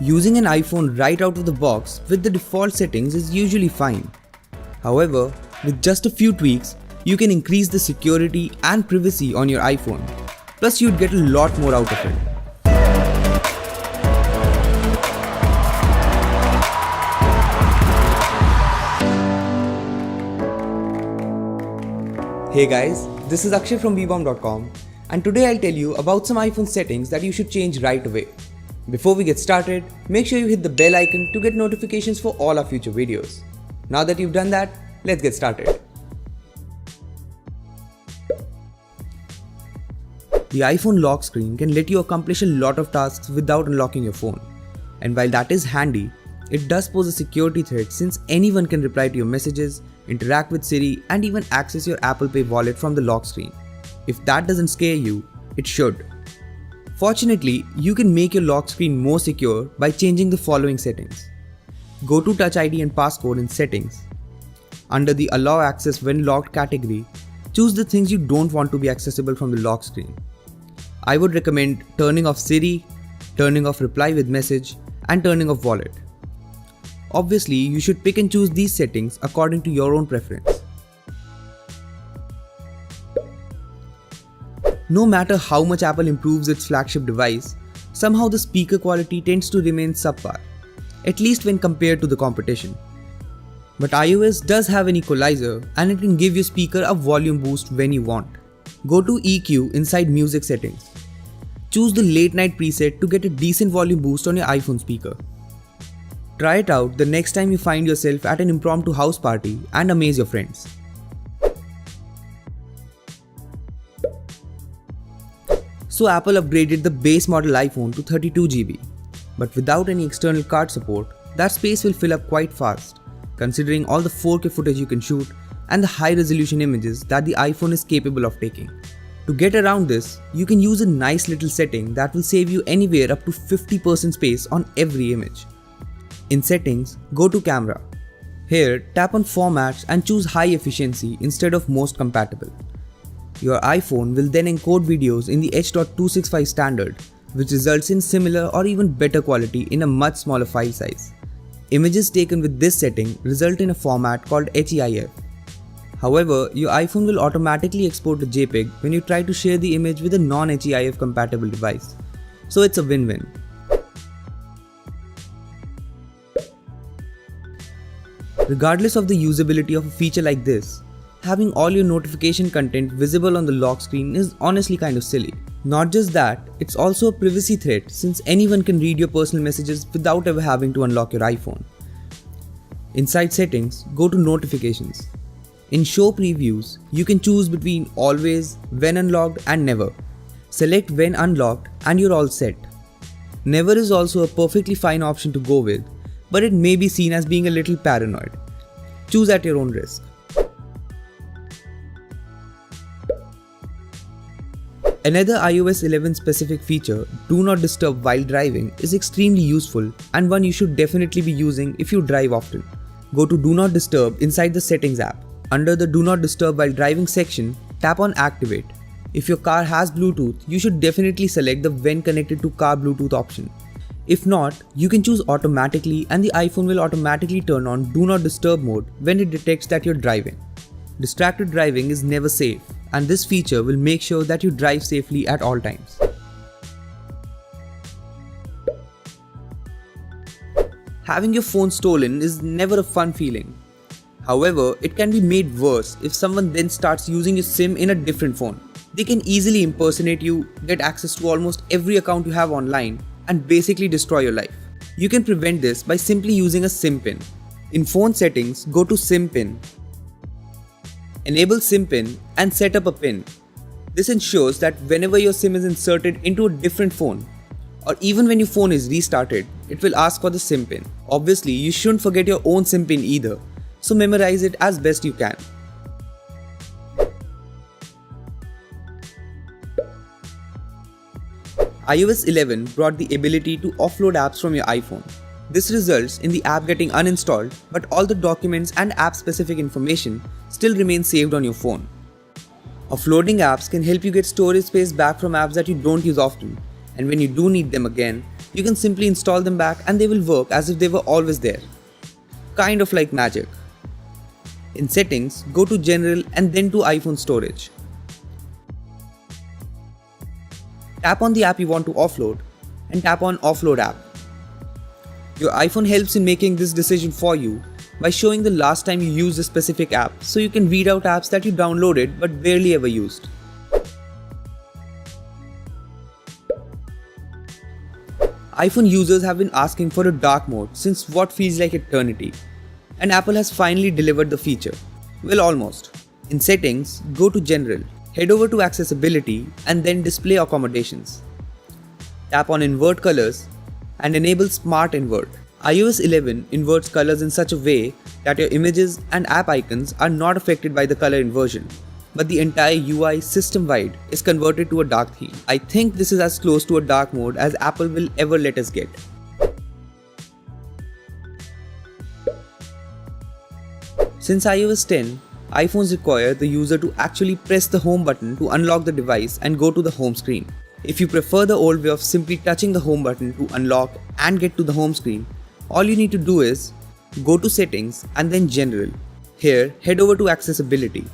Using an iPhone right out of the box with the default settings is usually fine. However, with just a few tweaks, you can increase the security and privacy on your iPhone. Plus, you'd get a lot more out of it. Hey guys, this is Akshay from vbomb.com, and today I'll tell you about some iPhone settings that you should change right away. Before we get started, make sure you hit the bell icon to get notifications for all our future videos. Now that you've done that, let's get started. The iPhone lock screen can let you accomplish a lot of tasks without unlocking your phone. And while that is handy, it does pose a security threat since anyone can reply to your messages, interact with Siri, and even access your Apple Pay wallet from the lock screen. If that doesn't scare you, it should. Fortunately, you can make your lock screen more secure by changing the following settings. Go to Touch ID and passcode in Settings. Under the Allow Access when locked category, choose the things you don't want to be accessible from the lock screen. I would recommend turning off Siri, turning off Reply with Message, and turning off Wallet. Obviously, you should pick and choose these settings according to your own preference. No matter how much Apple improves its flagship device, somehow the speaker quality tends to remain subpar, at least when compared to the competition. But iOS does have an equalizer and it can give your speaker a volume boost when you want. Go to EQ inside Music settings. Choose the Late Night preset to get a decent volume boost on your iPhone speaker. Try it out the next time you find yourself at an impromptu house party and amaze your friends. So Apple upgraded the base model iPhone to 32GB, but without any external card support, that space will fill up quite fast, considering all the 4K footage you can shoot and the high resolution images that the iPhone is capable of taking. To get around this, you can use a nice little setting that will save you anywhere up to 50% space on every image. In Settings, go to Camera. Here, tap on Formats and choose High Efficiency instead of Most Compatible. Your iPhone will then encode videos in the H.265 standard, which results in similar or even better quality in a much smaller file size. Images taken with this setting result in a format called HEIF. However, your iPhone will automatically export a JPEG when you try to share the image with a non-HEIF compatible device. So it's a win-win. Regardless of the usability of a feature like this, having all your notification content visible on the lock screen is honestly kind of silly. Not just that, it's also a privacy threat since anyone can read your personal messages without ever having to unlock your iPhone. Inside Settings, go to Notifications. In Show Previews, you can choose between Always, When Unlocked, and Never. Select When Unlocked and you're all set. Never is also a perfectly fine option to go with, but it may be seen as being a little paranoid. Choose at your own risk. Another iOS 11 specific feature, Do Not Disturb while driving, is extremely useful and one you should definitely be using if you drive often. Go to Do Not Disturb inside the Settings app. Under the Do Not Disturb while driving section, tap on Activate. If your car has Bluetooth, you should definitely select the When Connected to Car Bluetooth option. If not, you can choose automatically and the iPhone will automatically turn on Do Not Disturb mode when it detects that you're driving. Distracted driving is never safe, and this feature will make sure that you drive safely at all times. Having your phone stolen is never a fun feeling. However, it can be made worse if someone then starts using your SIM in a different phone. They can easily impersonate you, get access to almost every account you have online, and basically destroy your life. You can prevent this by simply using a SIM pin. In Phone Settings, go to SIM pin. Enable SIM pin and set up a pin. This ensures that whenever your SIM is inserted into a different phone, or even when your phone is restarted, it will ask for the SIM pin. Obviously, you shouldn't forget your own SIM pin either, so memorize it as best you can. iOS 11 brought the ability to offload apps from your iPhone. This results in the app getting uninstalled, but all the documents and app-specific information still remain saved on your phone. Offloading apps can help you get storage space back from apps that you don't use often, and when you do need them again, you can simply install them back and they will work as if they were always there. Kind of like magic. In settings, go to General and then to iPhone storage. Tap on the app you want to offload and tap on Offload app. Your iPhone helps in making this decision for you by showing the last time you used a specific app, so you can read out apps that you downloaded but barely ever used. iPhone users have been asking for a dark mode since what feels like eternity, and Apple has finally delivered the feature. Well, almost. In settings, go to General, head over to Accessibility and then Display Accommodations. Tap on Invert Colors and enable Smart Invert. iOS 11 inverts colors in such a way that your images and app icons are not affected by the color inversion, but the entire UI system-wide is converted to a dark theme. I think this is as close to a dark mode as Apple will ever let us get. Since iOS 10, iPhones require the user to actually press the home button to unlock the device and go to the home screen. If you prefer the old way of simply touching the home button to unlock and get to the home screen, all you need to do is go to Settings and then General. Here, head over to Accessibility.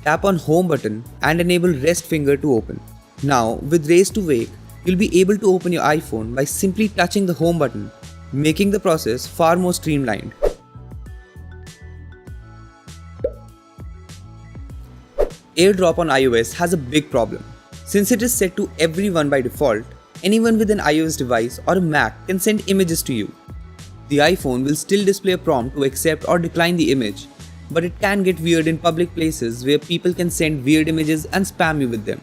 Tap on Home button and enable Rest Finger to open. Now, with Raise to Wake, you'll be able to open your iPhone by simply touching the home button, making the process far more streamlined. AirDrop on iOS has a big problem. Since it is set to everyone by default, anyone with an iOS device or a Mac can send images to you. The iPhone will still display a prompt to accept or decline the image, but it can get weird in public places where people can send weird images and spam you with them.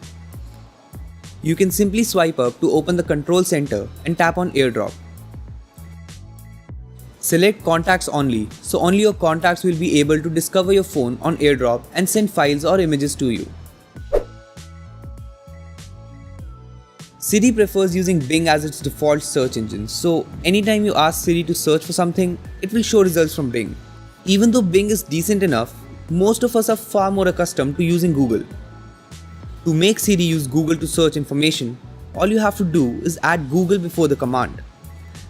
You can simply swipe up to open the control center and tap on AirDrop. Select Contacts Only, so only your contacts will be able to discover your phone on AirDrop and send files or images to you. Siri prefers using Bing as its default search engine, so anytime you ask Siri to search for something, it will show results from Bing. Even though Bing is decent enough, most of us are far more accustomed to using Google. To make Siri use Google to search information, all you have to do is add Google before the command.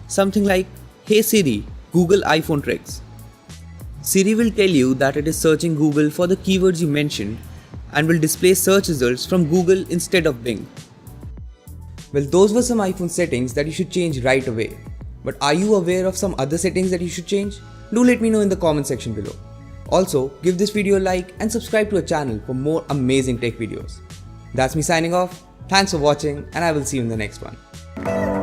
Something like, "Hey Siri, Google iPhone tricks." Siri will tell you that it is searching Google for the keywords you mentioned and will display search results from Google instead of Bing. Well, those were some iPhone settings that you should change right away. But are you aware of some other settings that you should change? Do let me know in the comment section below. Also, give this video a like and subscribe to our channel for more amazing tech videos. That's me signing off. Thanks for watching and I will see you in the next one.